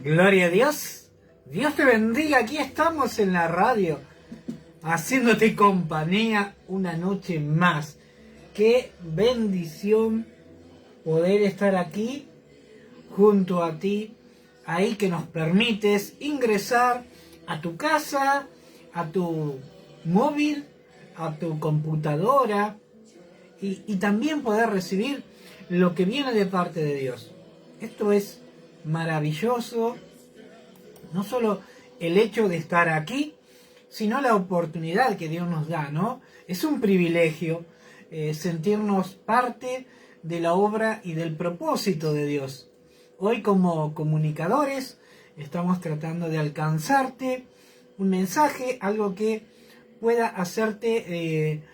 Gloria a Dios. Dios te bendiga. Aquí estamos en la radio, haciéndote compañía una noche más. Qué bendición poder estar aquí junto a ti, ahí que nos permites ingresar a tu casa, a tu móvil, a tu computadora y también poder recibir lo que viene de parte de Dios. Esto es maravilloso, no solo el hecho de estar aquí, sino la oportunidad que Dios nos da, ¿no? Es un privilegio sentirnos parte de la obra y del propósito de Dios. Hoy, como comunicadores, estamos tratando de alcanzarte un mensaje, algo que pueda hacerte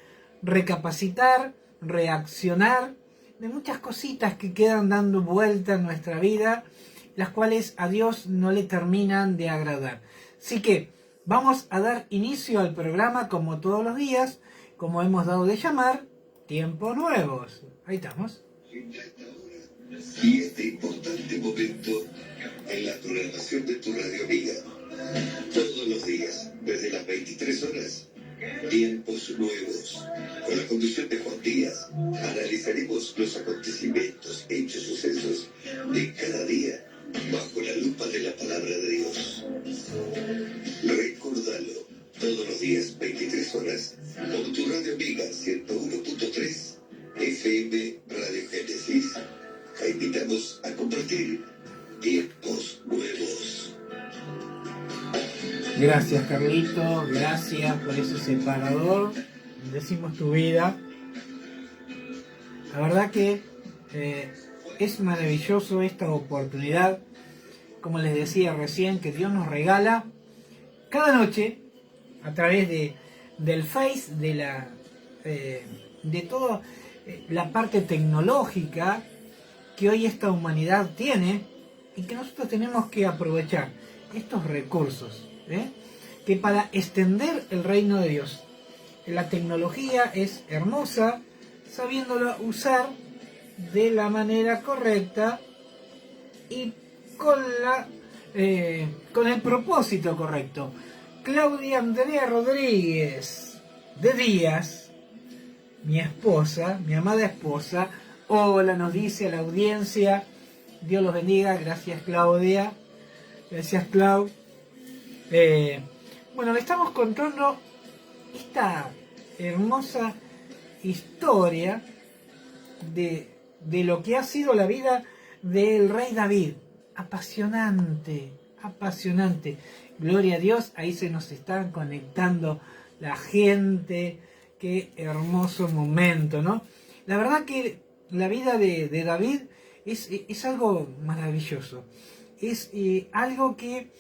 recapacitar, reaccionar de muchas cositas que quedan dando vuelta en nuestra vida, las cuales a Dios no le terminan de agradar. Así que vamos a dar inicio al programa como todos los días, como hemos dado de llamar, Tiempos Nuevos. Ahí estamos. Y este importante momento en la programación de tu radio amiga. Todos los días, desde las 23 horas, Tiempos Nuevos. Con la conducción de Juan Díaz, analizaremos los acontecimientos, hechos, sucesos de cada día bajo la lupa de la palabra de Dios. Recórdalo, todos los días, 23 horas, por tu radio amiga 101.3 FM Radio Génesis. Te invitamos a compartir Tiempos Nuevos. Gracias, Carlito, gracias por ese separador. Decimos tu vida. La verdad que es maravilloso esta oportunidad, como les decía recién, que Dios nos regala cada noche a través del Face, de toda la parte tecnológica que hoy esta humanidad tiene y que nosotros tenemos que aprovechar estos recursos, que para extender el reino de Dios. La tecnología es hermosa, sabiéndola usar de la manera correcta y con el propósito correcto. Claudia Andrea Rodríguez de Díaz, mi esposa, mi amada esposa, hola, nos dice a la audiencia. Dios los bendiga. Gracias, Claudia. Gracias, Clau. Bueno, le estamos contando esta hermosa historia de lo que ha sido la vida del rey David. Apasionante, apasionante. Gloria a Dios, ahí se nos están conectando la gente. Qué hermoso momento, ¿no? La verdad que la vida de David es algo maravilloso. Es algo que,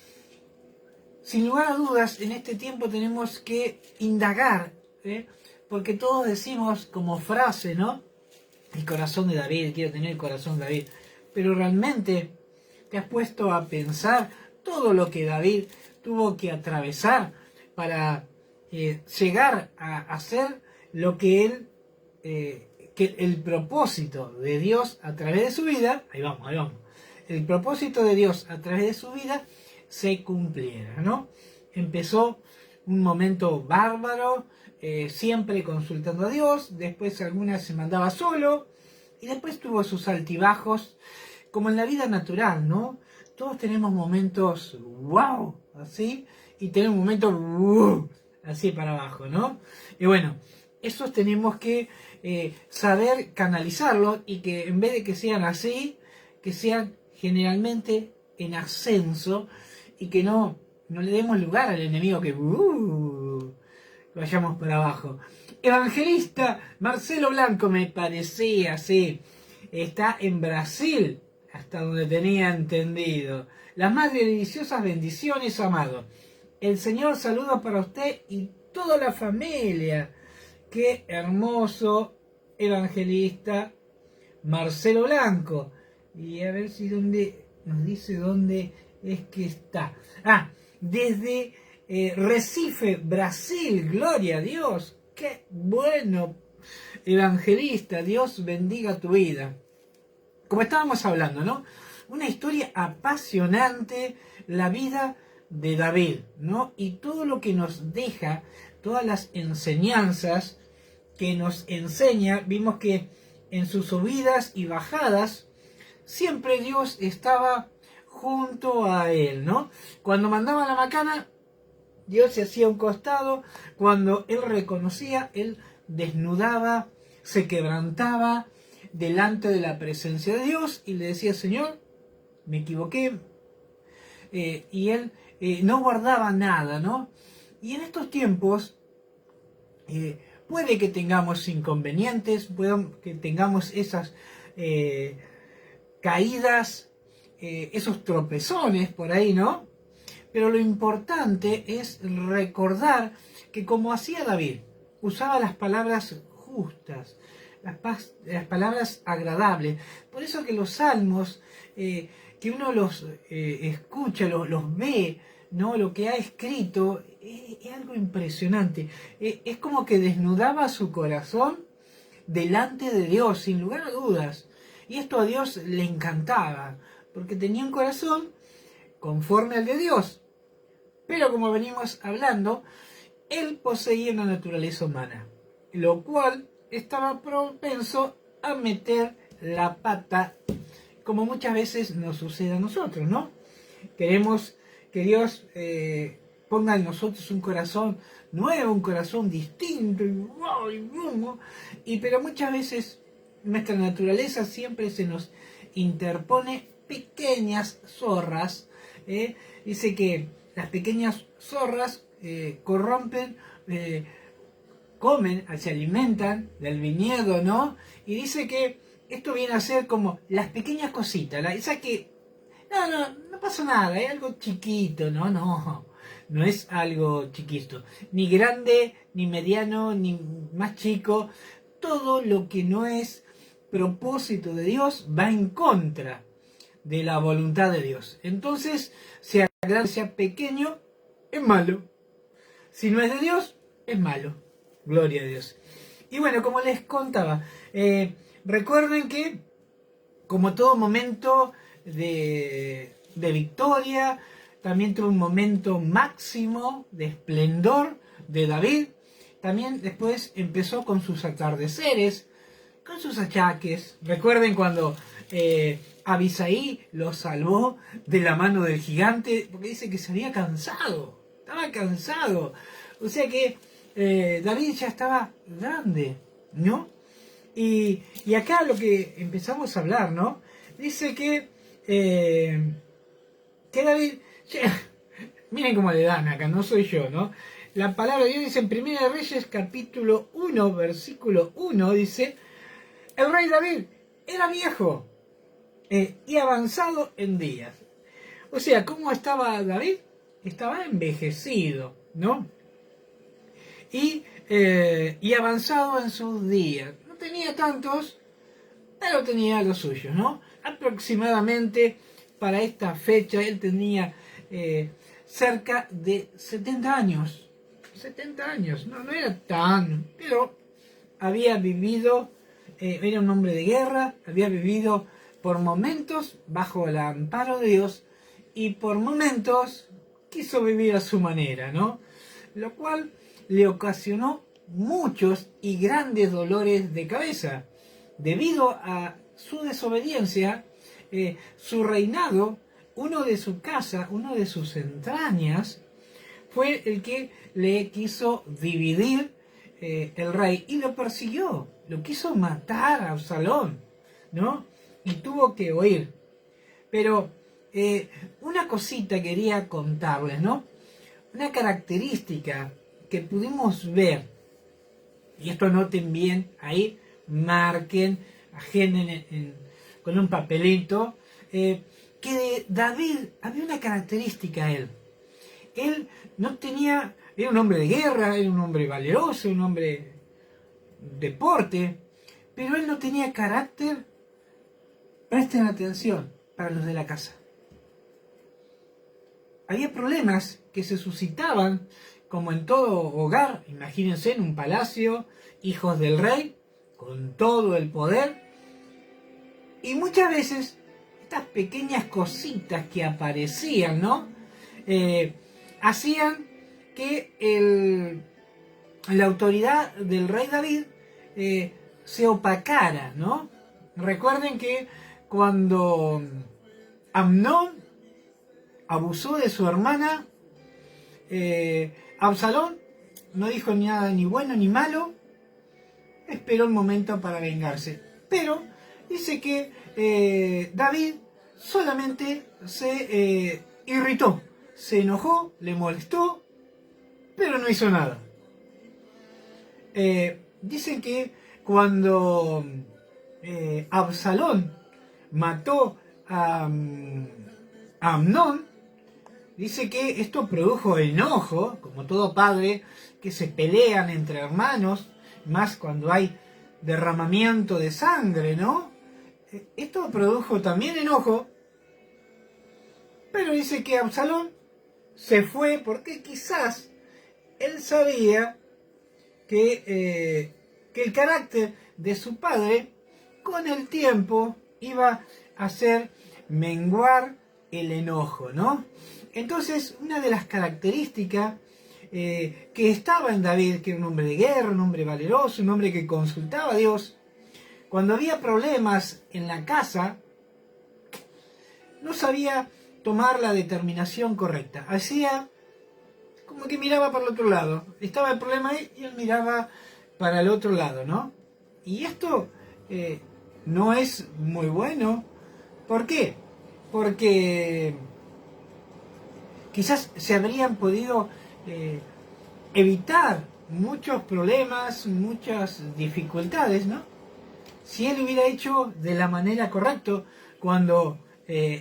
sin lugar a dudas, en este tiempo tenemos que indagar, porque todos decimos como frase, ¿no? El corazón de David, quiero tener el corazón de David. Pero realmente te has puesto a pensar todo lo que David tuvo que atravesar para llegar a hacer lo que él, que el propósito de Dios a través de su vida, ahí vamos, el propósito de Dios a través de su vida se cumpliera, ¿no? Empezó un momento bárbaro, siempre consultando a Dios, después algunas se mandaba solo, y después tuvo sus altibajos, como en la vida natural, ¿no? Todos tenemos momentos wow, así, y tenemos momentos así para abajo, ¿no? Y bueno, esos tenemos que saber canalizarlos y que en vez de que sean así, que sean generalmente en ascenso y que no le demos lugar al enemigo que vayamos para abajo. Evangelista Marcelo Blanco, me parecía, sí, está en Brasil, hasta donde tenía entendido. Las más deliciosas bendiciones, amado. El Señor saluda para usted y toda la familia. Qué hermoso, evangelista Marcelo Blanco. Y a ver si dónde nos dice dónde es que está. Desde Recife, Brasil. Gloria a Dios. Qué bueno, evangelista. Dios bendiga tu vida. Como estábamos hablando, ¿no? una historia apasionante, la vida de David, ¿no? Y todo lo que nos deja, todas las enseñanzas que nos enseña. Vimos que en sus subidas y bajadas siempre Dios estaba junto a él, ¿no? Cuando mandaba la macana, Dios se hacía a un costado. Cuando él reconocía, él desnudaba, se quebrantaba delante de la presencia de Dios y le decía: Señor, me equivoqué. Y él no guardaba nada, ¿no? Y en estos tiempos puede que tengamos inconvenientes, puede que tengamos esas caídas, esos tropezones por ahí, ¿no? Pero lo importante es recordar que, como hacía David, usaba las palabras justas, las palabras agradables. Por eso que los salmos, que uno los escucha, los ve, ¿no? Lo que ha escrito, es algo impresionante. Es como que desnudaba su corazón delante de Dios, sin lugar a dudas. Y esto a Dios le encantaba, porque tenía un corazón conforme al de Dios. Pero como venimos hablando, él poseía una naturaleza humana, lo cual estaba propenso a meter la pata, como muchas veces nos sucede a nosotros, ¿no? Queremos que Dios ponga en nosotros un corazón nuevo, un corazón distinto, pero muchas veces nuestra naturaleza siempre se nos interpone pequeñas zorras. Dice que las pequeñas zorras corrompen, comen, se alimentan del viñedo, ¿no? Y dice que esto viene a ser como las pequeñas cositas, esa que no pasa nada, es algo chiquito, no es algo chiquito, ni grande, ni mediano, ni más chico. Todo lo que no es propósito de Dios va en contra de la voluntad de Dios. Entonces, sea grande, sea pequeño, es malo. Si no es de Dios, es malo. Gloria a Dios. Y bueno, como les contaba, recuerden que, como todo momento de victoria, también tuvo un momento máximo de esplendor de David. También después empezó con sus atardeceres, con sus achaques. Recuerden cuando Abisaí lo salvó de la mano del gigante, porque dice que se había cansado, estaba cansado. O sea que David ya estaba grande, ¿no? Y acá lo que empezamos a hablar, ¿no? Dice que David, miren cómo le dan acá, no soy yo, ¿no? La palabra de Dios dice en 1 Reyes capítulo 1, versículo 1, dice: el rey David era viejo y avanzado en días. O sea, ¿cómo estaba David? Estaba envejecido, ¿no? Y avanzado en sus días. No tenía tantos, pero tenía los suyos, ¿no? Aproximadamente para esta fecha él tenía cerca de 70 años. 70 años, no era tan, pero había vivido, era un hombre de guerra, había vivido por momentos bajo el amparo de Dios y por momentos quiso vivir a su manera, ¿no? Lo cual le ocasionó muchos y grandes dolores de cabeza. Debido a su desobediencia, su reinado, uno de su casa, uno de sus entrañas, fue el que le quiso dividir el rey y lo persiguió, lo quiso matar a Absalón, ¿no? Y tuvo que huir. Pero una cosita quería contarles, ¿no? Una característica que pudimos ver, y esto noten bien ahí, marquen, agenden con un papelito, que de David había una característica a él. Él no tenía, era un hombre de guerra, era un hombre valeroso, un hombre deporte, pero él no tenía carácter, presten atención, para los de la casa. Había problemas que se suscitaban, como en todo hogar, imagínense en un palacio, hijos del rey, con todo el poder, y muchas veces estas pequeñas cositas que aparecían, ¿no? Hacían que la autoridad del rey David se opacara, ¿no? Recuerden que cuando Amnón abusó de su hermana, Absalón no dijo nada ni bueno ni malo, esperó un momento para vengarse. Pero dice que David solamente se irritó, se enojó, le molestó, pero no hizo nada. Dicen que cuando Absalón mató a Amnón, dice que esto produjo enojo, como todo padre, que se pelean entre hermanos, más cuando hay derramamiento de sangre, ¿no? Esto produjo también enojo, pero dice que Absalón se fue porque quizás él sabía que el carácter de su padre con el tiempo iba a hacer menguar el enojo, ¿no? Entonces, una de las características que estaba en David, que era un hombre de guerra, un hombre valeroso, un hombre que consultaba a Dios, cuando había problemas en la casa, no sabía tomar la determinación correcta. Hacía como que miraba para el otro lado. Estaba el problema ahí y él miraba para el otro lado, ¿no? Y esto no es muy bueno. ¿Por qué? Porque quizás se habrían podido evitar muchos problemas, muchas dificultades, ¿no? Si él hubiera hecho de la manera correcta, cuando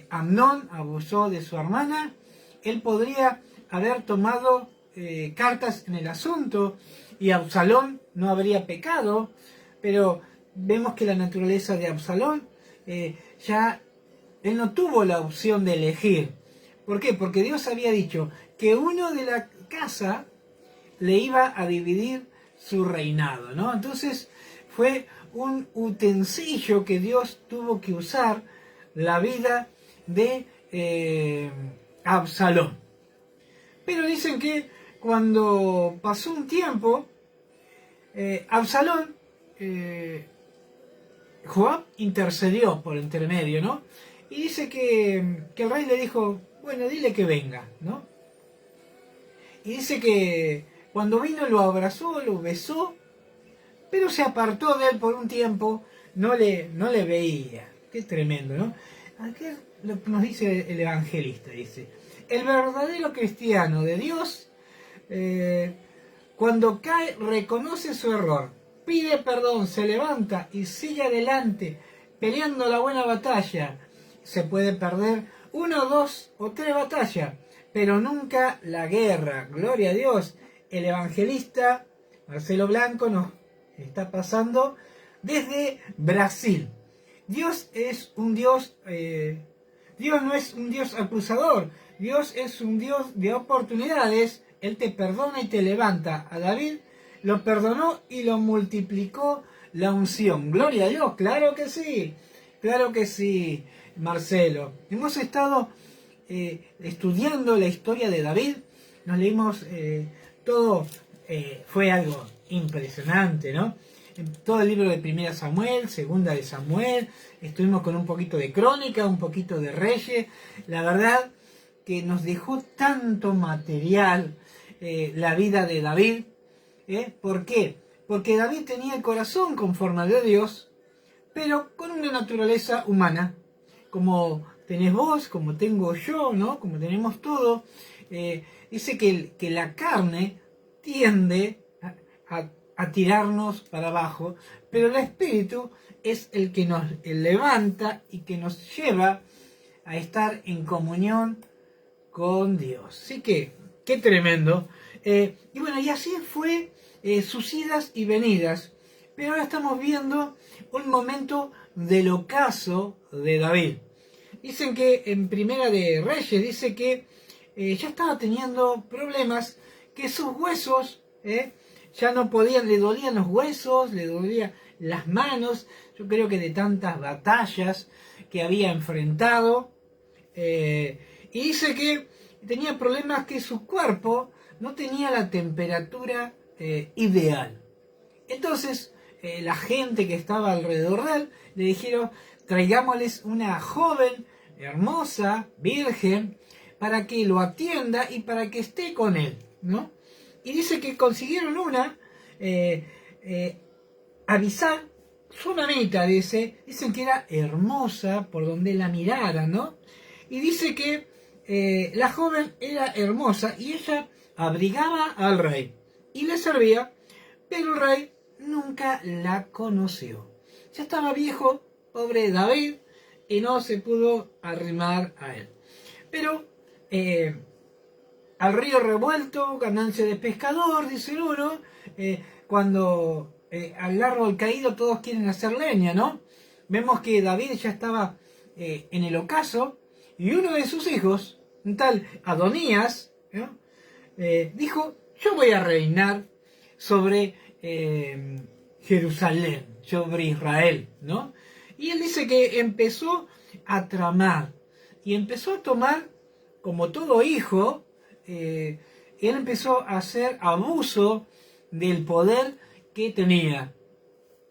Amnón abusó de su hermana, él podría haber tomado cartas en el asunto y Absalón no habría pecado, pero vemos que la naturaleza de Absalón ya él no tuvo la opción de elegir. ¿Por qué? Porque Dios había dicho que uno de la casa le iba a dividir su reinado, ¿no? Entonces fue un utensilio que Dios tuvo que usar la vida de Absalón. Pero dicen que cuando pasó un tiempo, Absalón, Joab intercedió por intermedio, ¿no? Y dice que el rey le dijo, bueno, dile que venga, ¿no? Y dice que cuando vino lo abrazó, lo besó, pero se apartó de él por un tiempo, no le veía. Qué tremendo, ¿no? Aquí lo que nos dice el evangelista, dice, el verdadero cristiano de Dios, cuando cae, reconoce su error, pide perdón, se levanta y sigue adelante, peleando la buena batalla. Se puede perder 1, 2 o 3 batallas, pero nunca la guerra. Gloria a Dios. El evangelista Marcelo Blanco nos está pasando desde Brasil. Dios es un Dios, Dios no es un Dios acusador, Dios es un Dios de oportunidades. Él te perdona y te levanta. A David lo perdonó y lo multiplicó la unción. Gloria a Dios, claro que sí, Marcelo. Hemos estado estudiando la historia de David, nos leímos todo, fue algo impresionante, ¿no? Todo el libro de 1 Samuel, 2 de Samuel, estuvimos con un poquito de Crónica, un poquito de Reyes. La verdad que nos dejó tanto material la vida de David. ¿Por qué? Porque David tenía el corazón conforme al de Dios, pero con una naturaleza humana, como tenés vos, como tengo yo, ¿no? Como tenemos todos. Dice que la carne tiende a tirarnos para abajo, pero el Espíritu es el que nos levanta y que nos lleva a estar en comunión con Dios. Así que, qué tremendo. Y bueno, y así fue sus idas y venidas. Pero ahora estamos viendo un momento del ocaso de David. Dicen que en Primera de Reyes dice que ya estaba teniendo problemas, que sus huesos ya no podían, le dolían los huesos, le dolían las manos. Yo creo que de tantas batallas que había enfrentado, y dice que tenía problemas que su cuerpo no tenía la temperatura ideal. Entonces, la gente que estaba alrededor de él le dijeron: traigámosles una joven, hermosa, virgen, para que lo atienda y para que esté con él, ¿no? Y dice que consiguieron una, avisar, su mamita, dicen que era hermosa por donde la mirara, ¿no? Y dice que la joven era hermosa y ella abrigaba al rey y le servía, pero el rey nunca la conoció. Ya estaba viejo, pobre David, y no se pudo arrimar a él. Pero al río revuelto, ganancia de pescador, dice uno, cuando al árbol caído todos quieren hacer leña, ¿no? Vemos que David ya estaba en el ocaso, y uno de sus hijos, un tal Adonías, ¿no? Dijo: yo voy a reinar sobre Jerusalén, sobre Israel, ¿no? Y él dice que empezó a tramar y empezó a tomar, como todo hijo, él empezó a hacer abuso del poder que tenía.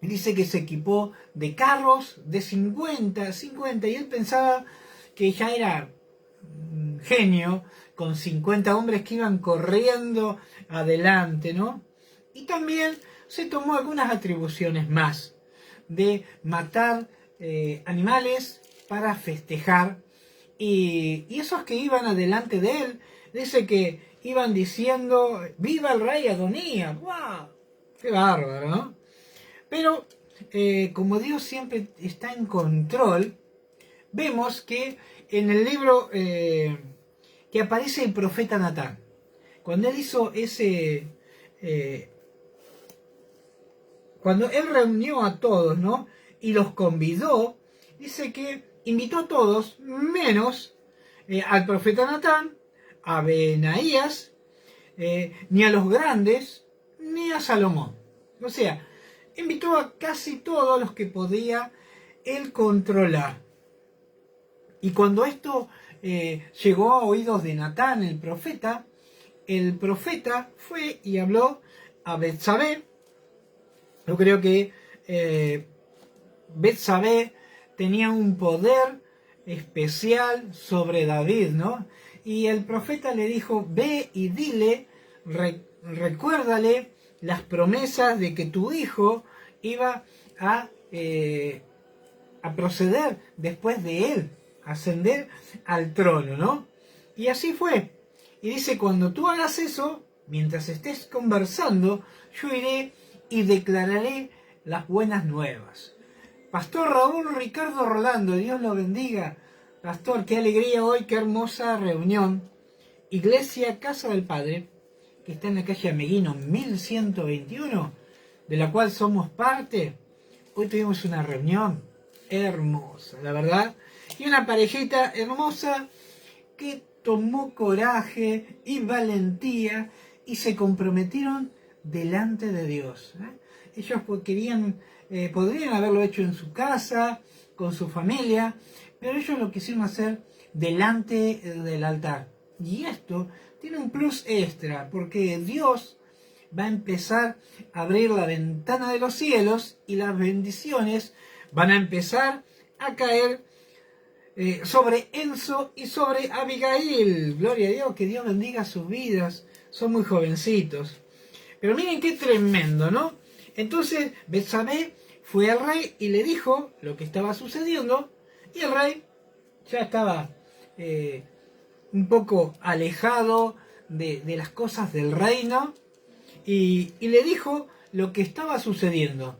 Dice que se equipó de carros de 50, y él pensaba que ya era genio, con 50 hombres que iban corriendo adelante, ¿no? Y también se tomó algunas atribuciones más, de matar animales para festejar, y esos que iban adelante de él, dice que iban diciendo: ¡viva el rey Adonías! ¡Wow! ¡Qué bárbaro!, ¿no? Pero como Dios siempre está en control, vemos que en el libro que aparece el profeta Natán, cuando él hizo cuando él reunió a todos, ¿no? Y los convidó, dice que invitó a todos, menos al profeta Natán, a Benaías, ni a los grandes, ni a Salomón. O sea, invitó a casi todos los que podía él controlar. Y cuando esto llegó a oídos de Natán, el profeta fue y habló a Betsabé. Yo creo que Betsabé tenía un poder especial sobre David, ¿no? Y el profeta le dijo: ve y dile, recuérdale las promesas de que tu hijo iba a proceder después de él, ascender al trono, ¿no? Y así fue. Y dice: cuando tú hagas eso, mientras estés conversando, yo iré y declararé las buenas nuevas. Pastor Raúl Ricardo Rolando, Dios lo bendiga. Pastor, qué alegría hoy, qué hermosa reunión. Iglesia Casa del Padre, que está en la calle Ameguino 1121, de la cual somos parte. Hoy tuvimos una reunión hermosa, la verdad, y una parejita hermosa que tomó coraje y valentía y se comprometieron delante de Dios. Ellos podrían haberlo hecho en su casa, con su familia, pero ellos lo quisieron hacer delante del altar. Y esto tiene un plus extra, porque Dios va a empezar a abrir la ventana de los cielos y las bendiciones van a empezar a caer sobre Enzo y sobre Abigail. Gloria a Dios, que Dios bendiga sus vidas. Son muy jovencitos. Pero miren qué tremendo, ¿no? Entonces Betsabé fue al rey y le dijo lo que estaba sucediendo, y el rey ya estaba un poco alejado de las cosas del reino, y le dijo lo que estaba sucediendo.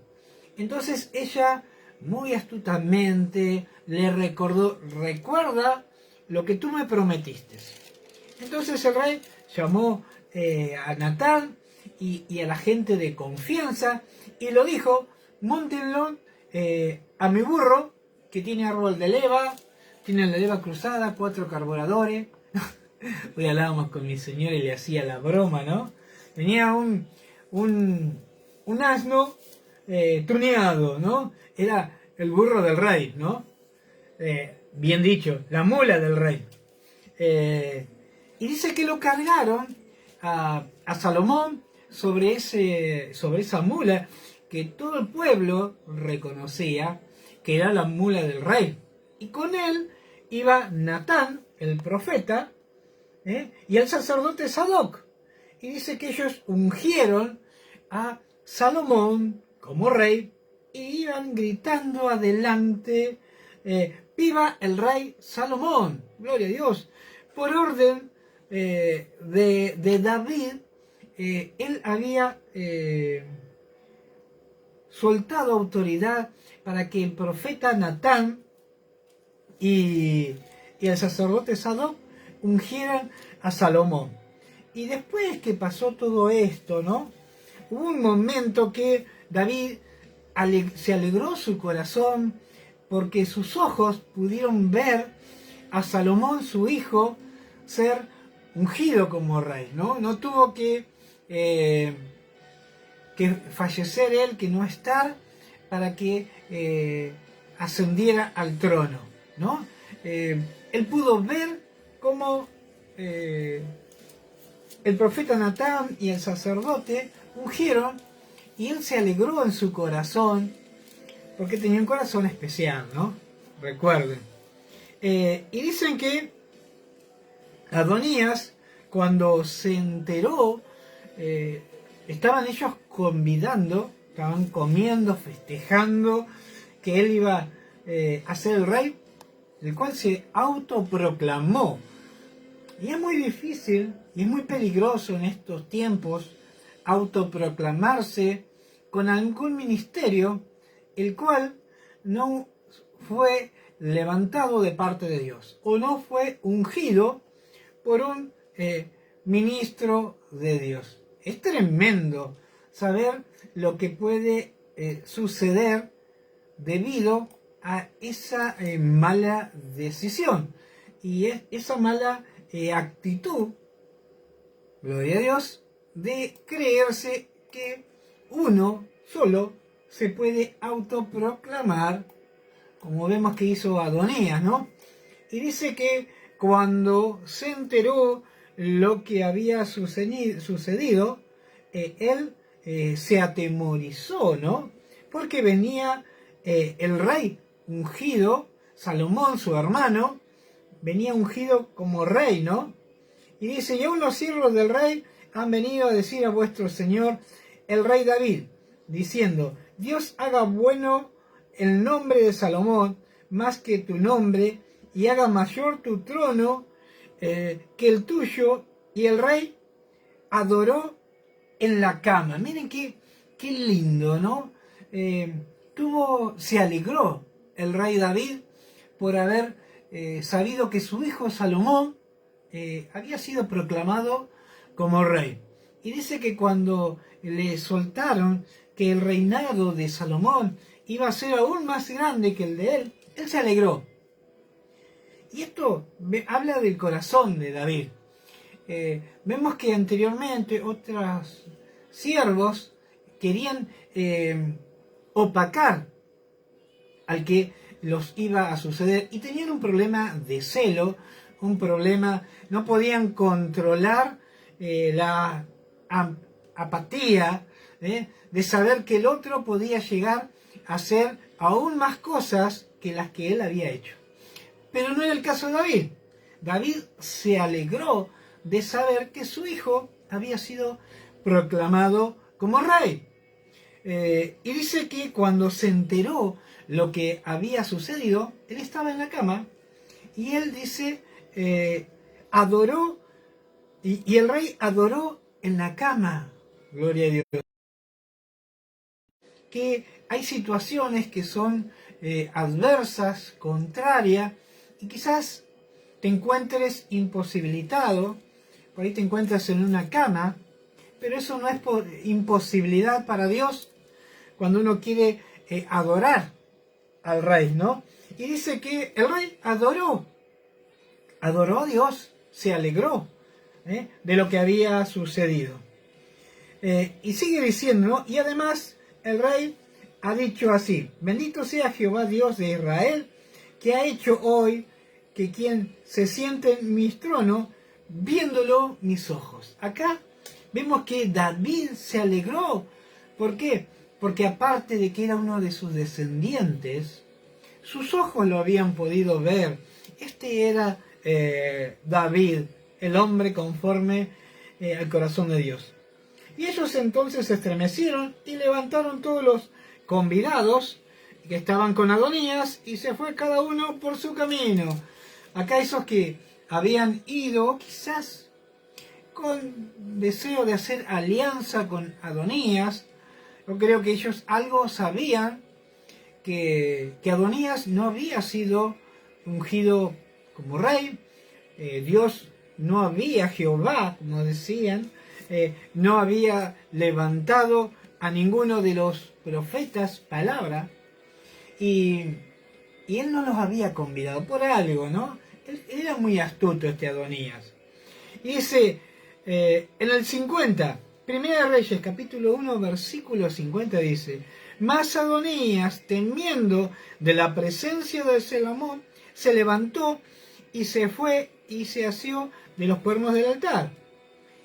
Entonces ella, muy astutamente, le recordó: recuerda lo que tú me prometiste. Entonces el rey llamó a Natán y a la gente de confianza y lo dijo: móntenlo a mi burro, que tiene árbol de leva, tiene la leva cruzada, 4 carburadores. Hoy hablábamos con mi señora y le hacía la broma, ¿no? Tenía un asno tuneado, ¿no? Era el burro del rey, ¿no? bien dicho, la mula del rey. Y dice que lo cargaron a Salomón sobre esa mula que todo el pueblo reconocía que era la mula del rey. Y con él iba Natán, el profeta, y el sacerdote Sadoc. Y dice que ellos ungieron a Salomón como rey y iban gritando adelante, ¡viva el rey Salomón! ¡Gloria a Dios! Por orden de David, él había soltado autoridad para que el profeta Natán y el sacerdote Sadoc ungieran a Salomón. Y después que pasó todo esto, ¿no? Hubo un momento que David se alegró su corazón porque sus ojos pudieron ver a Salomón, su hijo, ser ungido como rey, ¿no? No tuvo que fallecer él, que no estar, para que ascendiera al trono, ¿no? Él pudo ver cómo el profeta Natán y el sacerdote ungieron, y él se alegró en su corazón, porque tenía un corazón especial, ¿no? Recuerden. Y dicen que Adonías, cuando se enteró, estaban ellos convidando, estaban comiendo, festejando que él iba a ser el rey, el cual se autoproclamó. Y es muy difícil y es muy peligroso en estos tiempos autoproclamarse con algún ministerio el cual no fue levantado de parte de Dios o no fue ungido por un ministro de Dios. Es tremendo saber lo que puede suceder debido a esa mala decisión y esa mala actitud, gloria a Dios, de creerse que uno solo se puede autoproclamar, como vemos que hizo Adonías, ¿no? Y dice que cuando se enteró lo que había sucedido, él se atemorizó, ¿no? Porque venía el rey ungido, Salomón, su hermano, venía ungido como rey, ¿no? Y dice, y aún los siervos del rey han venido a decir a vuestro señor, el rey David, diciendo, Dios haga bueno el nombre de Salomón más que tu nombre, y haga mayor tu trono que el tuyo. Y el rey adoró en la cama. Miren qué lindo, ¿no? Se alegró el rey David por haber sabido que su hijo Salomón había sido proclamado como rey. Y dice que cuando le soltaron que el reinado de Salomón iba a ser aún más grande que el de él, él se alegró. Y esto habla del corazón de David. Vemos que anteriormente otros siervos querían opacar al que los iba a suceder y tenían un problema de celo, un problema, no podían controlar la apatía de saber que el otro podía llegar a hacer aún más cosas que las que él había hecho. Pero no era el caso de David. David se alegró de saber que su hijo había sido proclamado como rey. Y dice que cuando se enteró lo que había sucedido, él estaba en la cama y él dice, adoró, y el rey adoró en la cama. Gloria a Dios. Que hay situaciones que son adversas, contrarias, y quizás te encuentres imposibilitado, por ahí te encuentras en una cama, pero eso no es imposibilidad para Dios cuando uno quiere adorar al rey, ¿no? Y dice que el rey adoró a Dios, se alegró de lo que había sucedido. Y sigue diciendo, ¿no? Y además el rey ha dicho así, bendito sea Jehová Dios de Israel, que ha hecho hoy que quien se siente en mi trono, viéndolo mis ojos. Acá vemos que David se alegró. ¿Por qué? Porque aparte de que era uno de sus descendientes, sus ojos lo habían podido ver. Este era David, el hombre conforme al corazón de Dios. Y ellos entonces se estremecieron y levantaron todos los convidados que estaban con Adonías y se fue cada uno por su camino. Acá esos que habían ido quizás con deseo de hacer alianza con Adonías, yo creo que ellos algo sabían que Adonías no había sido ungido como rey, Dios no había, Jehová, como decían, no había levantado a ninguno de los profetas palabra, y él no los había convidado por algo, ¿no? Él era muy astuto este Adonías. Y dice, en el 50, Primera de Reyes, capítulo 1, versículo 50, dice: Mas Adonías, temiendo de la presencia de Salomón, se levantó y se fue y se asió de los cuernos del altar.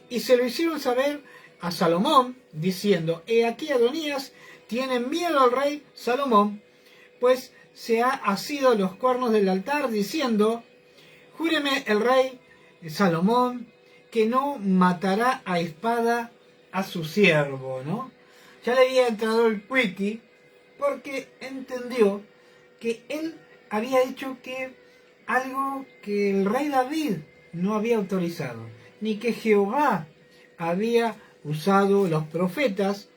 Y se lo hicieron saber a Salomón, diciendo: He aquí Adonías tiene miedo al rey Salomón, pues se ha asido a los cuernos del altar, diciendo: Júreme el rey Salomón que no matará a espada a su siervo, ¿no? Ya le había entrado el wiki porque entendió que él había hecho algo que el rey David no había autorizado, ni que Jehová había usado los profetas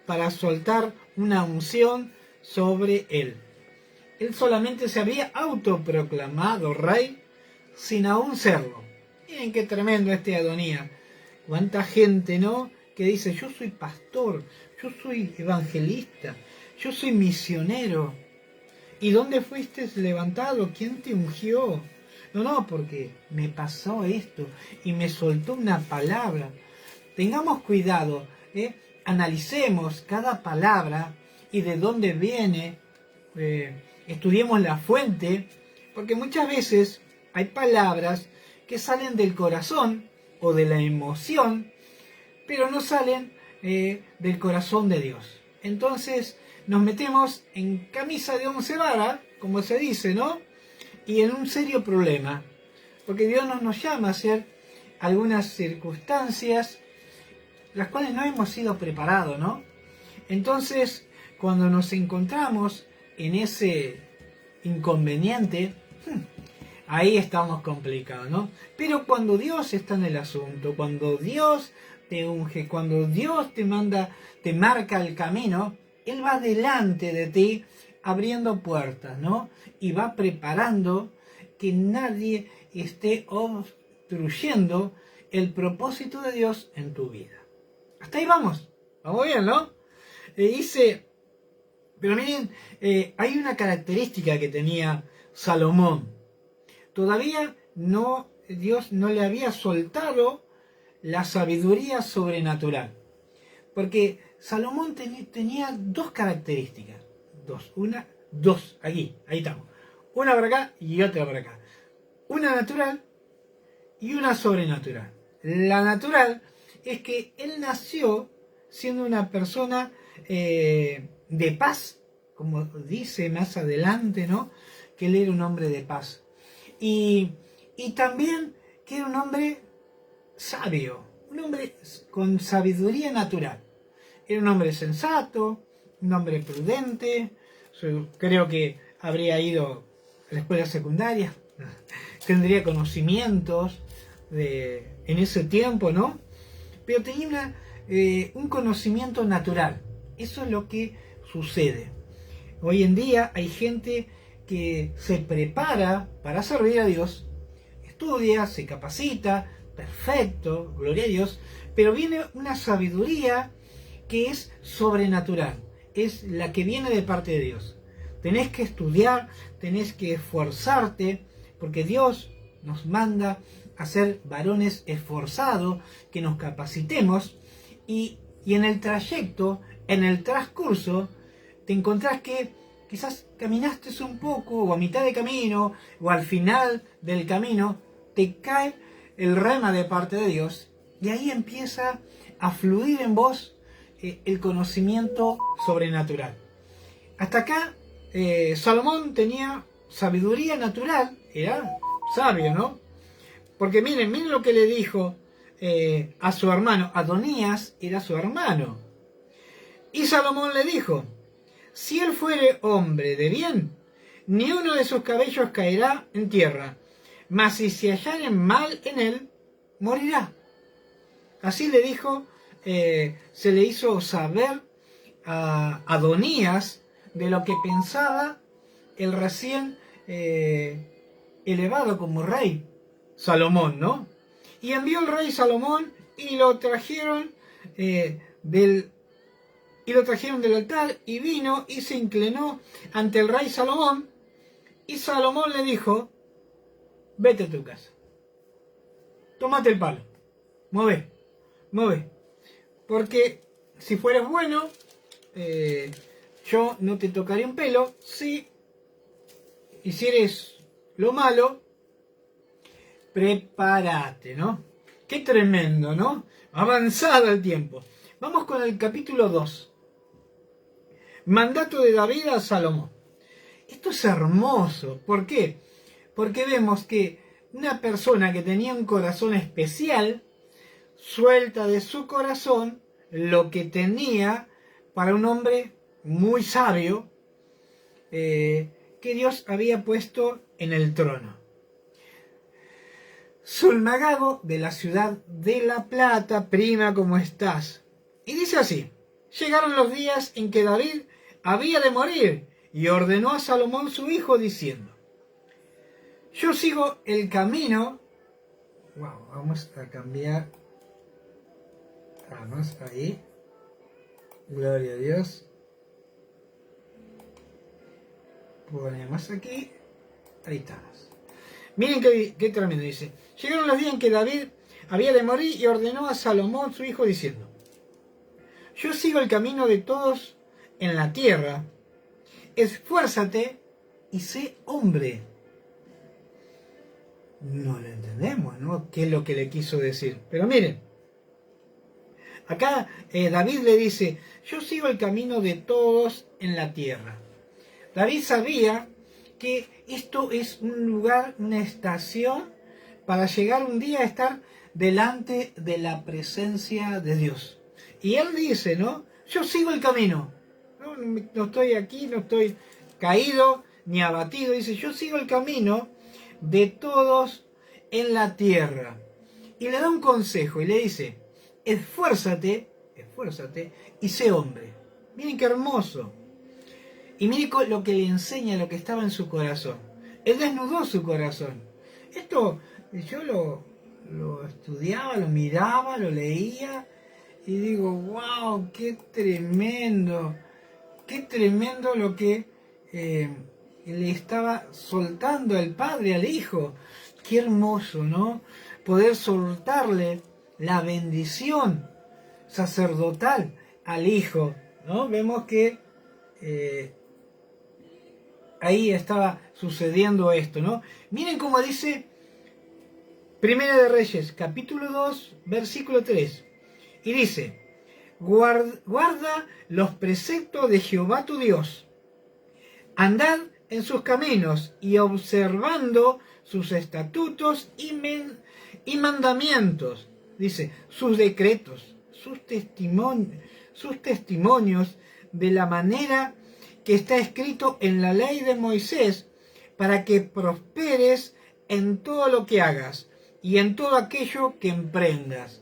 para soltar una unción sobre él. Él solamente se había autoproclamado rey sin aún serlo. Miren qué tremendo este Adonías. Cuánta gente, ¿no?, que dice: yo soy pastor, yo soy evangelista, yo soy misionero. ¿Y dónde fuiste levantado? ¿Quién te ungió? No, porque me pasó esto y me soltó una palabra. Tengamos cuidado, analicemos cada palabra y de dónde viene, estudiemos la fuente, porque muchas veces hay palabras que salen del corazón o de la emoción, pero no salen del corazón de Dios. Entonces nos metemos en camisa de 11 varas, como se dice, ¿no? Y en un serio problema, porque Dios nos llama a hacer algunas circunstancias las cuales no hemos sido preparados, ¿no? Entonces, cuando nos encontramos en ese inconveniente, ahí estamos complicados, ¿no? Pero cuando Dios está en el asunto, cuando Dios te unge, cuando Dios te manda, te marca el camino, Él va delante de ti abriendo puertas, ¿no? Y va preparando que nadie esté obstruyendo el propósito de Dios en tu vida. Hasta ahí vamos bien, ¿no? Pero miren, hay una característica que tenía Salomón. Todavía Dios no le había soltado la sabiduría sobrenatural. Porque Salomón tenía dos características. Ahí estamos. Una para acá y otra para acá. Una natural y una sobrenatural. La natural es que él nació siendo una persona de paz, como dice más adelante, ¿no? Que él era un hombre de paz. Y también que era un hombre sabio, un hombre con sabiduría natural. Era un hombre sensato, un hombre prudente. Yo creo que habría ido a la escuela secundaria, tendría conocimientos en ese tiempo, ¿no? Pero tenía un conocimiento natural. Eso es lo que sucede. Hoy en día hay gente que se prepara para servir a Dios, estudia, se capacita, perfecto, gloria a Dios, pero viene una sabiduría que es sobrenatural, es la que viene de parte de Dios. Tenés que estudiar, tenés que esforzarte, porque Dios nos manda a ser varones esforzados, que nos capacitemos, y en el trayecto, en el transcurso, te encontrás que quizás caminaste un poco, o a mitad de camino, o al final del camino, te cae el rema de parte de Dios, y ahí empieza a fluir en vos el conocimiento sobrenatural. Hasta acá, Salomón tenía sabiduría natural, era sabio, ¿no? Porque miren lo que le dijo a su hermano. Adonías era su hermano. Y Salomón le dijo: si él fuere hombre de bien, ni uno de sus cabellos caerá en tierra, mas si se hallaren mal en él, morirá. Así le dijo, se le hizo saber a Adonías de lo que pensaba el recién elevado como rey Salomón, ¿no? Y envió el rey Salomón y lo trajeron del altar, y vino y se inclinó ante el rey Salomón, y Salomón le dijo: vete a tu casa, tómate el palo, mueve, porque si fueres bueno, yo no te tocaré un pelo. Si hicieres lo malo, prepárate, ¿no? Qué tremendo, ¿no? Avanzado el tiempo. Vamos con el capítulo 2. Mandato de David a Salomón. Esto es hermoso. ¿Por qué? Porque vemos que una persona que tenía un corazón especial suelta de su corazón lo que tenía para un hombre muy sabio que Dios había puesto en el trono. Sulmagado de la ciudad de La Plata, prima, ¿cómo estás? Y dice así: llegaron los días en que David había de morir, y ordenó a Salomón su hijo diciendo: yo sigo el camino. Wow, vamos a cambiar. Vamos ahí. Gloria a Dios. Ponemos aquí. Ahí estamos. Miren qué tremendo dice. Llegaron los días en que David había de morir, y ordenó a Salomón su hijo diciendo: yo sigo el camino de todos en la tierra. Esfuérzate y sé hombre. No lo entendemos, ¿no? ¿Qué es lo que le quiso decir? Pero miren, acá David le dice: yo sigo el camino de todos en la tierra. David sabía que esto es un lugar, una estación, para llegar un día a estar delante de la presencia de Dios. Y él dice, ¿no? Yo sigo el camino. No estoy aquí, no estoy caído ni abatido. Dice: yo sigo el camino de todos en la tierra. Y le da un consejo y le dice: esfuérzate y sé hombre. Miren qué hermoso. Y miren lo que le enseña, lo que estaba en su corazón. Él desnudó su corazón. Esto yo lo estudiaba, lo miraba, lo leía, y digo: wow, qué tremendo lo que le estaba soltando el padre al hijo. Qué hermoso, ¿no? Poder soltarle la bendición sacerdotal al hijo, ¿no? Vemos que ahí estaba sucediendo esto, ¿no? Miren cómo dice Primera de Reyes, capítulo 2, versículo 3. Y dice: guarda los preceptos de Jehová tu Dios. Andad en sus caminos, y observando sus estatutos y mandamientos. Dice: sus decretos, sus testimonios, de la manera que está escrito en la ley de Moisés, para que prosperes en todo lo que hagas y en todo aquello que emprendas.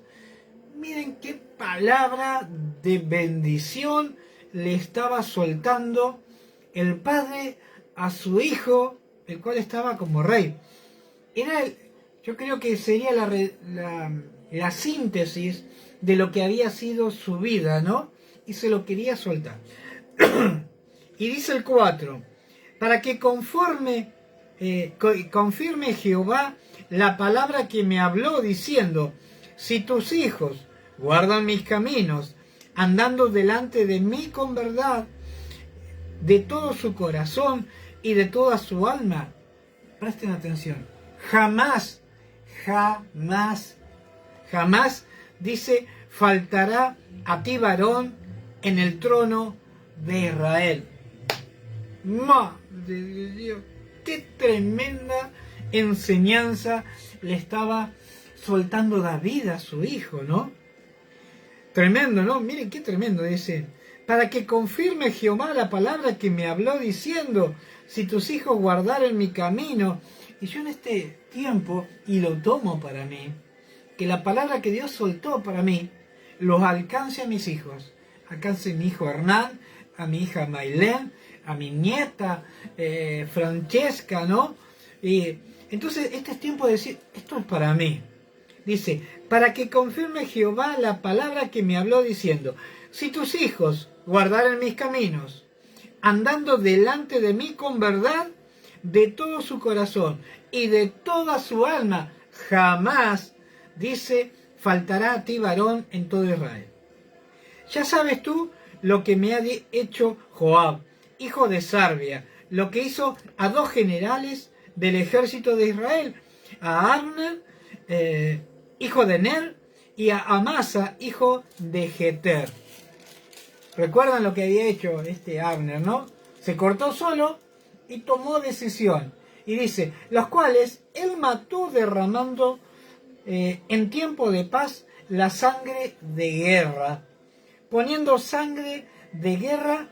Miren qué palabra de bendición le estaba soltando el padre a su hijo, el cual estaba como rey. Yo creo que sería la síntesis de lo que había sido su vida, ¿no? Y se lo quería soltar. Y dice el 4: para que confirme Jehová la palabra que me habló, diciendo: si tus hijos guardan mis caminos, andando delante de mí con verdad, de todo su corazón y de toda su alma. Presten atención. Jamás, jamás, jamás, dice, faltará a ti varón en el trono de Israel. Madre de Dios, qué tremenda enseñanza le estaba soltando David a su hijo, ¿no? Tremendo, ¿no? Miren qué tremendo, dice. Para que confirme Jehová la palabra que me habló diciendo, si tus hijos guardaren mi camino. Y yo en este tiempo, y lo tomo para mí, que la palabra que Dios soltó para mí, los alcance a mis hijos. Alcance a mi hijo Hernán, a mi hija Maylén, a mi nieta Francesca, ¿no? Y entonces este es tiempo de decir, esto es para mí. Dice, para que confirme Jehová la palabra que me habló diciendo, si tus hijos guardaren mis caminos, andando delante de mí con verdad, de todo su corazón y de toda su alma, jamás, dice, faltará a ti varón en todo Israel. Ya sabes tú lo que me ha hecho Joab, hijo de Sarvia, lo que hizo a dos generales del ejército de Israel, a Abner, hijo de Ner, y a Amasa, hijo de Jeter. ¿Recuerdan lo que había hecho este Abner, no? Se cortó solo y tomó decisión. Y dice, los cuales él mató derramando en tiempo de paz la sangre de guerra, poniendo sangre de guerra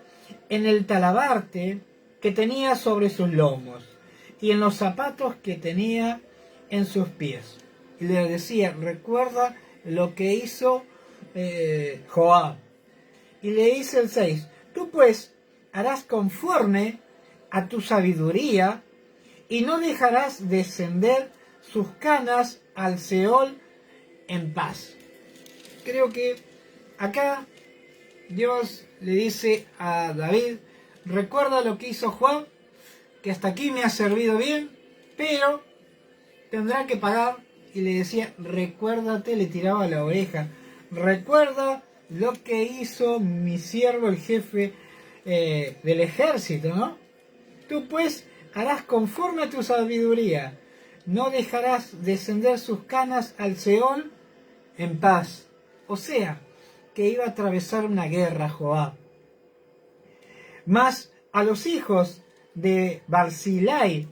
en el talabarte que tenía sobre sus lomos y en los zapatos que tenía en sus pies. Y le decía, recuerda lo que hizo Joab. Y le dice el 6, tú pues harás conforme a tu sabiduría y no dejarás descender sus canas al Seol en paz. Creo que acá Dios le dice a David, recuerda lo que hizo Joab, que hasta aquí me ha servido bien, pero tendrá que pagar. Y le decía, recuérdate, le tiraba la oreja, recuerda lo que hizo mi siervo, el jefe del ejército, ¿no? Tú pues harás conforme a tu sabiduría, no dejarás descender sus canas al Seol en paz. O sea, que iba a atravesar una guerra Joab. Mas a los hijos de Barzillai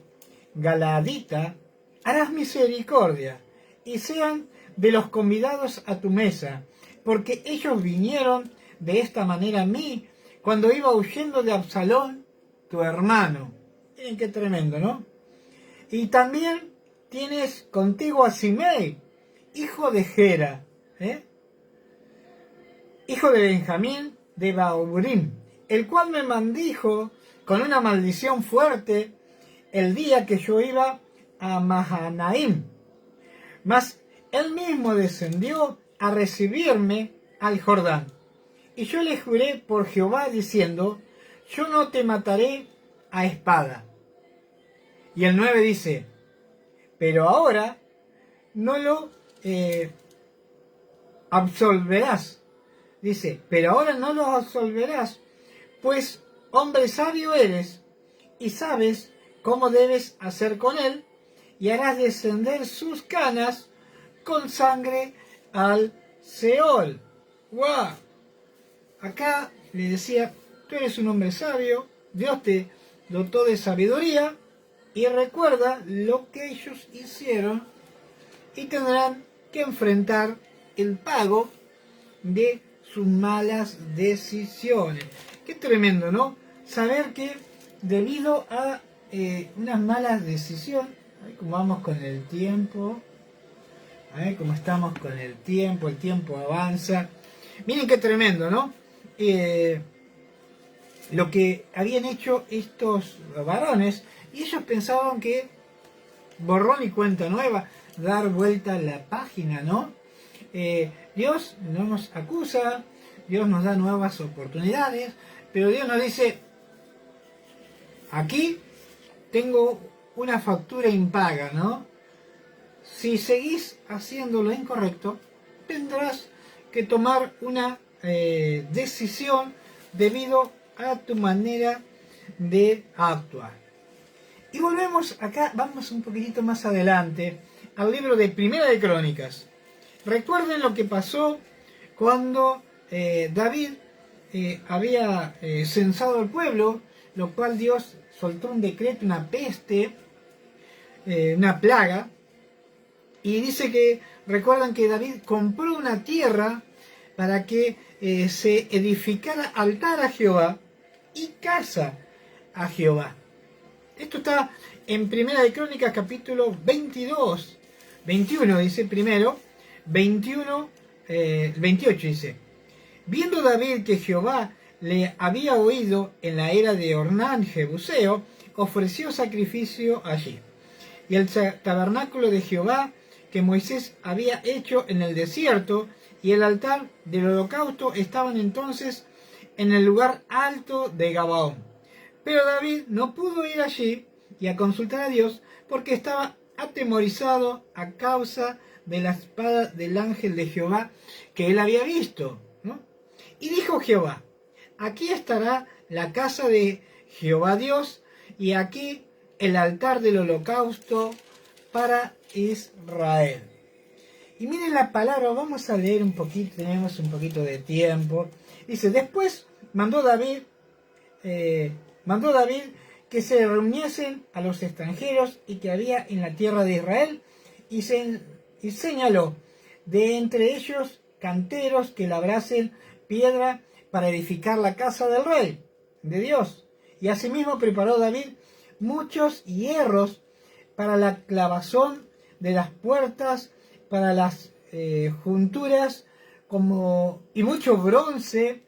Galaadita harás misericordia, y sean de los convidados a tu mesa, porque ellos vinieron de esta manera a mí, cuando iba huyendo de Absalón, tu hermano. Miren qué tremendo, ¿no? Y también tienes contigo a Simei, hijo de Gera, hijo de Benjamín de Bahurim, el cual me maldijo con una maldición fuerte el día que yo iba a Mahanaim. Mas él mismo descendió a recibirme al Jordán. Y yo le juré por Jehová diciendo, yo no te mataré a espada. Y el 9 dice, pero ahora no lo absolverás. Dice, pero ahora no lo absolverás, pues hombre sabio eres y sabes cómo debes hacer con él, y harás descender sus canas con sangre al Seol. ¡Wow! Acá le decía, tú eres un hombre sabio, Dios te dotó de sabiduría, y recuerda lo que ellos hicieron, y tendrán que enfrentar el pago de sus malas decisiones. Qué tremendo, ¿no? Saber que debido a unas malas decisiones, como vamos con el tiempo, cómo estamos con el tiempo avanza. Miren qué tremendo, ¿no? Lo que habían hecho estos varones, y ellos pensaban que borrón y cuenta nueva, dar vuelta a la página, ¿no? Dios no nos acusa, Dios nos da nuevas oportunidades, pero Dios nos dice, aquí tengo una factura impaga, ¿no? Si seguís haciendo lo incorrecto, tendrás que tomar una decisión debido a tu manera de actuar. Y volvemos acá, vamos un poquitito más adelante, al libro de Primera de Crónicas. Recuerden lo que pasó cuando David había censado el pueblo, lo cual Dios soltó un decreto, una peste, una plaga, y dice que, recuerdan que David compró una tierra para que se edificara altar a Jehová y casa a Jehová. Esto está en Primera de Crónicas capítulo 22, 21 dice primero, 21, 28 dice: viendo David que Jehová le había oído en la era de Ornán Jebuseo, ofreció sacrificio allí. Y el tabernáculo de Jehová que Moisés había hecho en el desierto y el altar del holocausto estaban entonces en el lugar alto de Gabaón. Pero David no pudo ir allí y a consultar a Dios porque estaba atemorizado a causa de la espada del ángel de Jehová que él había visto, ¿no? Y dijo Jehová: aquí estará la casa de Jehová Dios y aquí el altar del holocausto para Israel. Y miren la palabra, vamos a leer un poquito, tenemos un poquito de tiempo. Dice: después mandó David que se reuniesen a los extranjeros y que había en la tierra de Israel, y señaló de entre ellos canteros que labrasen piedra para edificar la casa del rey, de Dios. Y asimismo preparó David muchos hierros para la clavazón de las puertas, para las junturas, y mucho bronce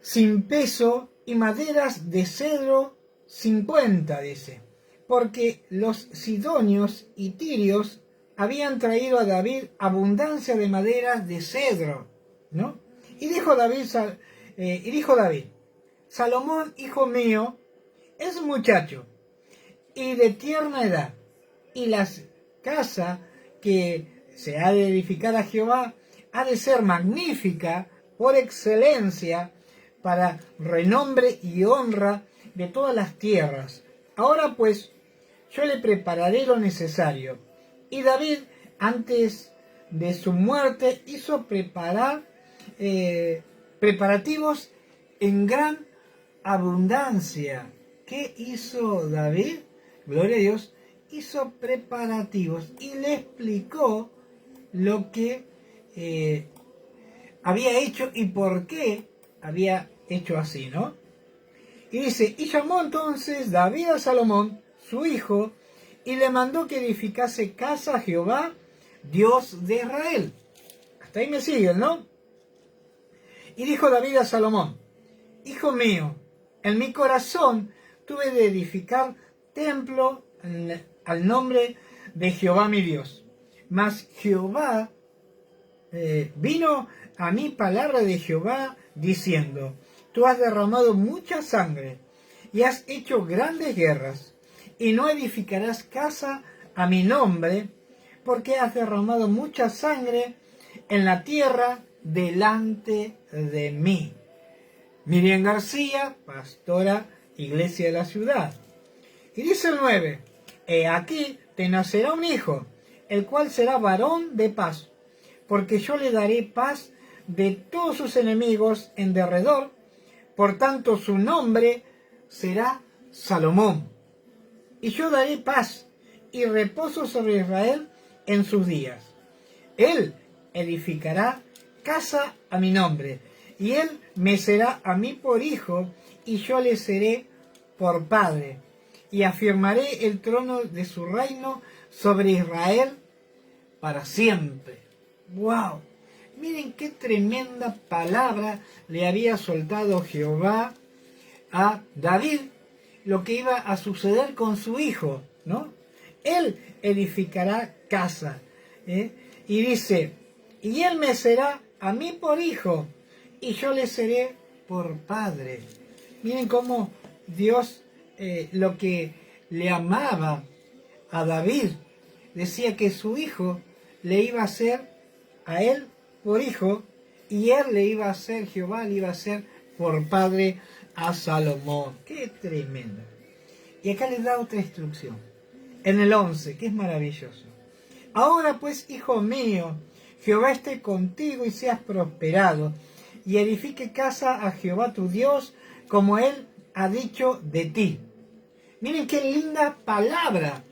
sin peso, y maderas de cedro 50, dice, porque los sidonios y tirios habían traído a David abundancia de maderas de cedro, ¿no? Y dijo David, Salomón, hijo mío, es muchacho y de tierna edad, y la casa que se ha de edificar a Jehová ha de ser magnífica por excelencia, para renombre y honra de todas las tierras. Ahora pues, yo le prepararé lo necesario. Y David, antes de su muerte, hizo preparativos en gran abundancia. ¿Qué hizo David? Gloria a Dios. Hizo preparativos y le explicó lo que había hecho y por qué había hecho así, ¿no? Y dice: y llamó entonces David a Salomón, su hijo, y le mandó que edificase casa a Jehová, Dios de Israel. Hasta ahí me siguen, ¿no? Y dijo David a Salomón: hijo mío, en mi corazón tuve de edificar templo al nombre de Jehová mi Dios. Mas Jehová vino a mí palabra de Jehová diciendo: tú has derramado mucha sangre y has hecho grandes guerras, y no edificarás casa a mi nombre, porque has derramado mucha sangre en la tierra delante de mí. Miriam García, pastora, Iglesia de la Ciudad. Y dice el 9: he aquí te nacerá un hijo, el cual será varón de paz, porque yo le daré paz de todos sus enemigos en derredor. Por tanto, su nombre será Salomón. Y yo daré paz y reposo sobre Israel en sus días. Él edificará casa a mi nombre, y él me será a mí por hijo, y yo le seré por padre. Y afirmaré el trono de su reino sobre Israel para siempre. ¡Wow! Miren qué tremenda palabra le había soltado Jehová a David, lo que iba a suceder con su hijo, ¿no? Él edificará casa, y dice: y él me será a mí por hijo, y yo le seré por padre. Miren cómo Dios, lo que le amaba a David, decía que su hijo le iba a ser a él por hijo, y él le iba a ser, Jehová le iba a ser por padre a Salomón. ¡Qué tremendo! Y acá le da otra instrucción. En el 11, que es maravilloso. Ahora pues, hijo mío, Jehová esté contigo y seas prosperado, y edifique casa a Jehová tu Dios, como él ha dicho de ti. Miren qué linda palabra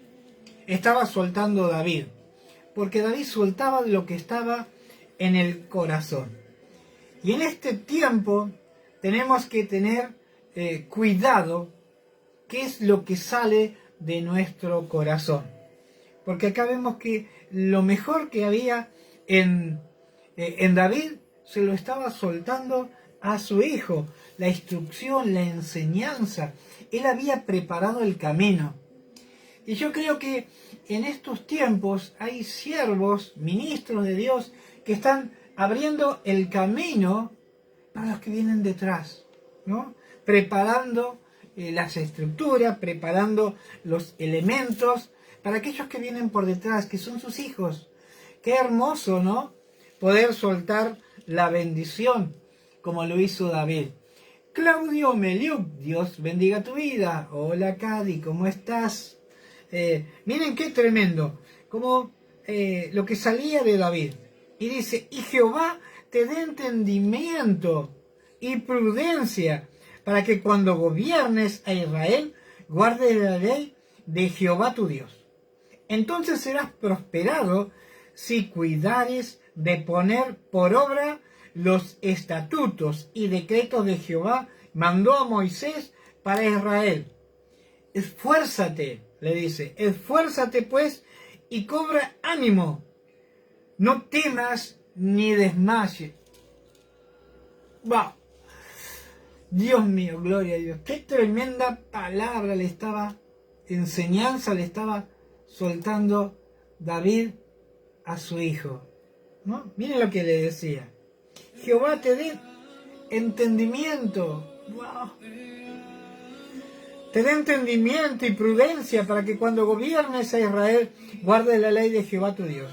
estaba soltando David, porque David soltaba lo que estaba en el corazón. Y en este tiempo tenemos que tener cuidado qué es lo que sale de nuestro corazón. Porque acá vemos que lo mejor que había en David se lo estaba soltando a su hijo. La instrucción, la enseñanza. Él había preparado el camino. Y yo creo que en estos tiempos hay siervos, ministros de Dios, que están abriendo el camino para los que vienen detrás, ¿no? Preparando las estructuras, preparando los elementos para aquellos que vienen por detrás, que son sus hijos. Qué hermoso, ¿no? Poder soltar la bendición, como lo hizo David. Claudio Meliuk, Dios bendiga tu vida. Hola, Cadi, ¿cómo estás? Miren qué tremendo, como lo que salía de David. Y dice, y Jehová te dé entendimiento y prudencia, para que cuando gobiernes a Israel, guardes la ley de Jehová tu Dios. Entonces serás prosperado si cuidares de poner por obra los estatutos y decretos de Jehová mandó a Moisés para Israel. Esfuérzate, le dice, esfuérzate pues y cobra ánimo. No temas ni desmayes. ¡Wow! Dios mío, gloria a Dios. Qué tremenda palabra le estaba, enseñanza le estaba soltando David a su hijo, ¿no? Miren lo que le decía. Jehová te dé entendimiento. ¡Wow! Te dé entendimiento y prudencia para que cuando gobiernes a Israel guardes la ley de Jehová tu Dios.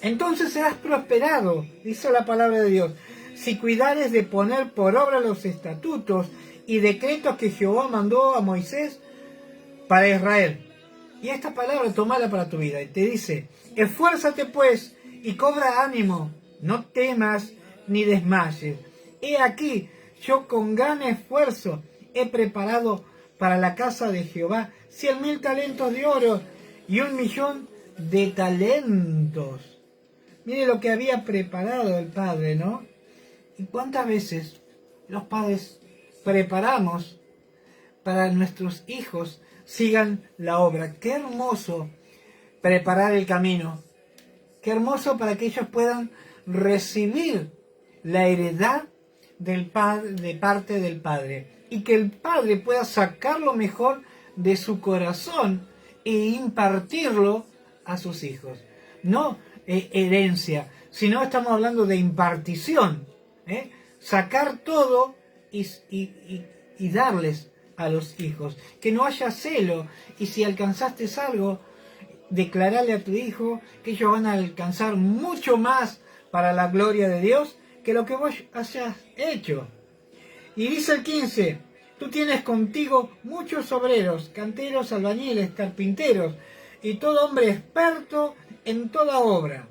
Entonces serás prosperado, dice la palabra de Dios, si cuidares de poner por obra los estatutos y decretos que Jehová mandó a Moisés para Israel. Y esta palabra tomala para tu vida. Y te dice, esfuérzate pues y cobra ánimo, no temas ni desmayes. He aquí, yo con gran esfuerzo he preparado para la casa de Jehová 100,000 talentos de oro y 1,000,000 de talentos. Mire lo que había preparado el Padre, ¿no? ¿Y cuántas veces los padres preparamos para nuestros hijos sigan la obra? Qué hermoso preparar el camino. Qué hermoso para que ellos puedan recibir la heredad del Padre, de parte del Padre. Y que el Padre pueda sacar lo mejor de su corazón e impartirlo a sus hijos. No herencia, sino estamos hablando de impartición. Sacar todo y darles a los hijos. Que no haya celo. Y si alcanzaste algo, declararle a tu hijo que ellos van a alcanzar mucho más para la gloria de Dios que lo que vos hayas hecho. Y dice el 15, tú tienes contigo muchos obreros, canteros, albañiles, carpinteros, y todo hombre experto en toda obra,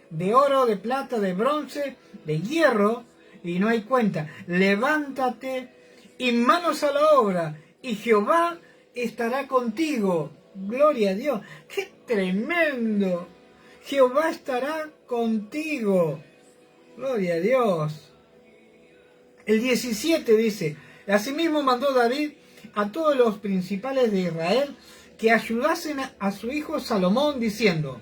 de oro, de plata, de bronce, de hierro, y no hay cuenta. Levántate y manos a la obra, y Jehová estará contigo. Gloria a Dios. ¡Qué tremendo! Jehová estará contigo. Gloria a Dios. El 17 dice, asimismo mandó David a todos los principales de Israel que ayudasen a su hijo Salomón, diciendo,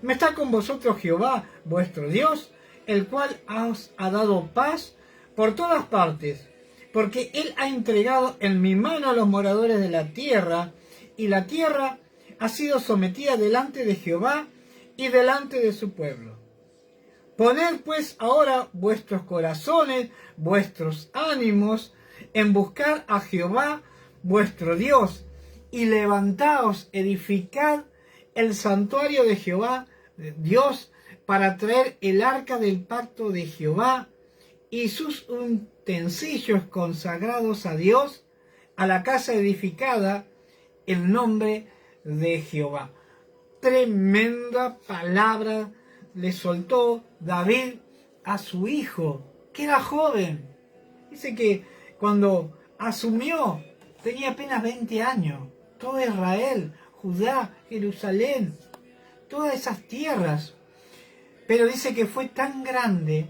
me está con vosotros Jehová, vuestro Dios, el cual os ha dado paz por todas partes, porque él ha entregado en mi mano a los moradores de la tierra, y la tierra ha sido sometida delante de Jehová y delante de su pueblo. Poned pues ahora vuestros corazones, vuestros ánimos, en buscar a Jehová vuestro Dios, y levantaos, edificad el santuario de Jehová, Dios, para traer el arca del pacto de Jehová y sus utensilios consagrados a Dios, a la casa edificada en nombre de Jehová. Tremenda palabra le soltó David a su hijo, que era joven. Dice que cuando asumió tenía apenas 20 años. Todo Israel, Judá, Jerusalén, todas esas tierras. Pero dice que fue tan grande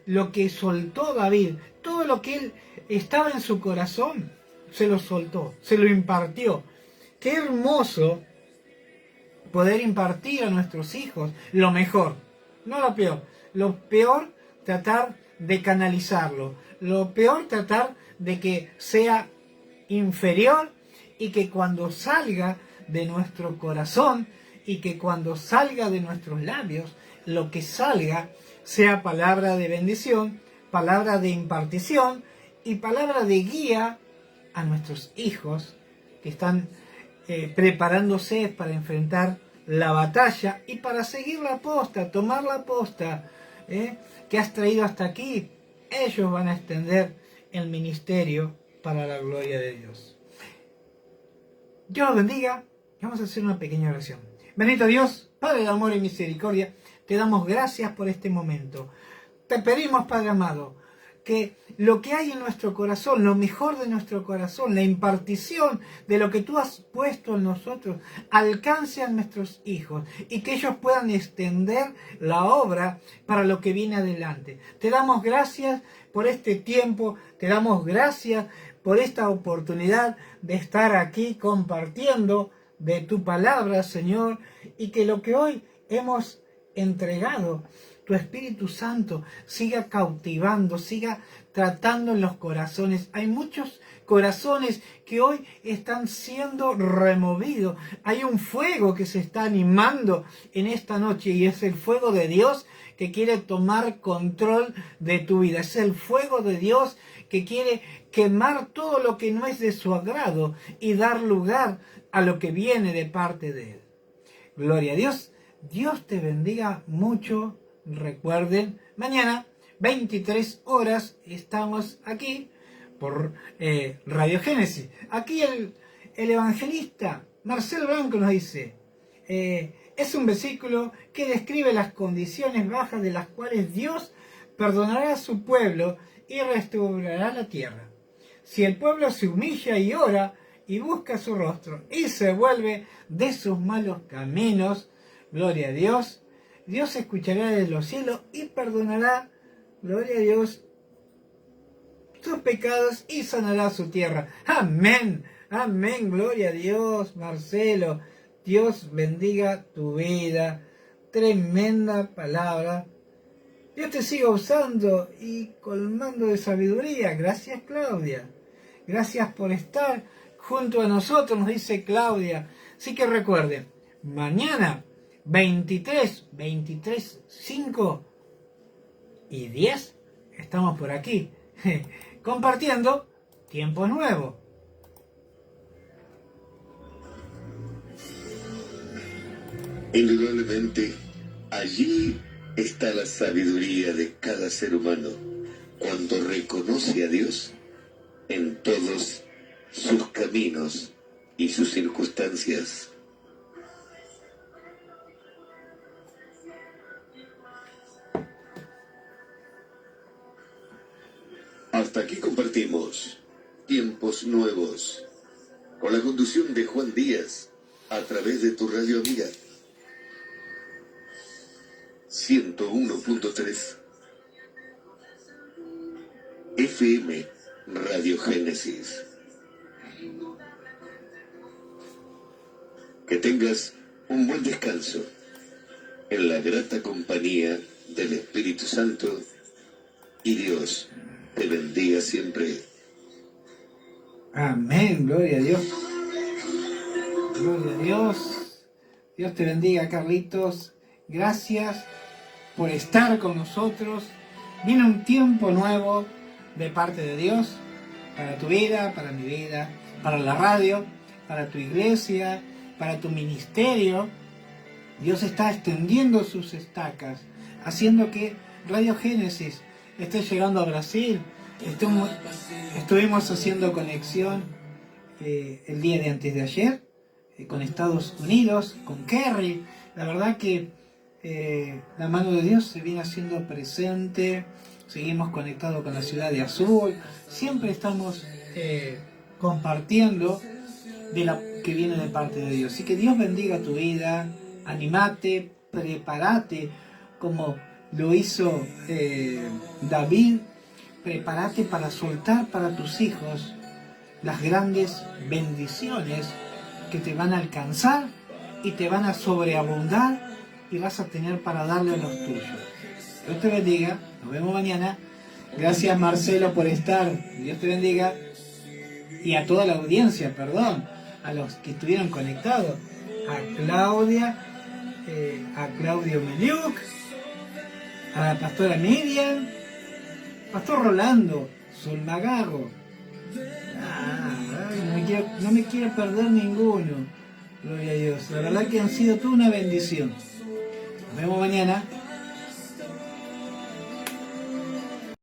lo que soltó David, todo lo que él estaba en su corazón, se lo soltó, se lo impartió. Qué hermoso poder impartir a nuestros hijos lo mejor, no lo peor. Lo peor, tratar de canalizarlo. Lo peor, tratar de que sea inferior y que cuando salga de nuestro corazón y que cuando salga de nuestros labios, lo que salga sea palabra de bendición, palabra de impartición y palabra de guía a nuestros hijos que están preparándose para enfrentar la batalla y para seguir la posta, tomar la posta que has traído hasta aquí. Ellos van a extender el ministerio para la gloria de Dios. Dios los bendiga. Vamos a hacer una pequeña oración. Bendito Dios, Padre de amor y misericordia, te damos gracias por este momento. Te pedimos, Padre amado, que lo que hay en nuestro corazón, lo mejor de nuestro corazón, la impartición de lo que tú has puesto en nosotros, alcance a nuestros hijos y que ellos puedan extender la obra para lo que viene adelante. Te damos gracias por este tiempo, te damos gracias por esta oportunidad de estar aquí compartiendo de tu palabra, Señor, y que lo que hoy hemos entregado, tu Espíritu Santo siga cautivando, siga tratando en los corazones. Hay muchos corazones que hoy están siendo removidos. Hay un fuego que se está animando en esta noche y es el fuego de Dios que quiere tomar control de tu vida. Es el fuego de Dios que quiere quemar todo lo que no es de su agrado y dar lugar a lo que viene de parte de Él. Gloria a Dios. Dios te bendiga mucho. Recuerden, mañana 23 horas estamos aquí por Radio Génesis. Aquí el evangelista Marcelo Blanco nos dice, es un versículo que describe las condiciones bajas de las cuales Dios perdonará a su pueblo y restaurará la tierra. Si el pueblo se humilla y ora y busca su rostro y se vuelve de sus malos caminos, gloria a Dios, Dios escuchará desde los cielos y perdonará, gloria a Dios, sus pecados y sanará su tierra. Amén, amén, gloria a Dios, Marcelo. Dios bendiga tu vida. Tremenda palabra. Dios te siga usando y colmando de sabiduría. Gracias, Claudia. Gracias por estar junto a nosotros, nos dice Claudia. Así que recuerden, mañana 23, 5 y 10 estamos por aquí compartiendo tiempos nuevos. Indudablemente, allí está la sabiduría de cada ser humano cuando reconoce a Dios en todos sus caminos y sus circunstancias. Hasta aquí compartimos Tiempos Nuevos, con la conducción de Juan Díaz, a través de tu radio amiga 101.3 FM Radio Génesis. Que tengas un buen descanso en la grata compañía del Espíritu Santo y Dios te bendiga siempre. Amén, gloria a Dios. Gloria a Dios. Dios te bendiga, Carlitos. Gracias por estar con nosotros. Viene un tiempo nuevo de parte de Dios para tu vida, para mi vida, para la radio, para tu iglesia, para tu ministerio. Dios está extendiendo sus estacas, haciendo que Radio Génesis esté llegando a Brasil. Estuvimos haciendo conexión el día de antes de ayer con Estados Unidos, con Kerry. La verdad que la mano de Dios se viene haciendo presente. Seguimos conectados con la ciudad de Azul. Siempre estamos compartiendo de la que viene de parte de Dios. Así que Dios bendiga tu vida. Animate, prepárate como lo hizo David. Prepárate para soltar para tus hijos las grandes bendiciones que te van a alcanzar y te van a sobreabundar y vas a tener para darle a los tuyos. Dios te bendiga, nos vemos mañana. Gracias Marcelo por estar, Dios te bendiga. Y a toda la audiencia, perdón, a los que estuvieron conectados, a Claudia, a Claudio Meliuk, a la pastora Miriam, Pastor Rolando, Solmagago. No me quiero perder ninguno. Gloria a Dios. La verdad que han sido toda una bendición. Nos vemos mañana.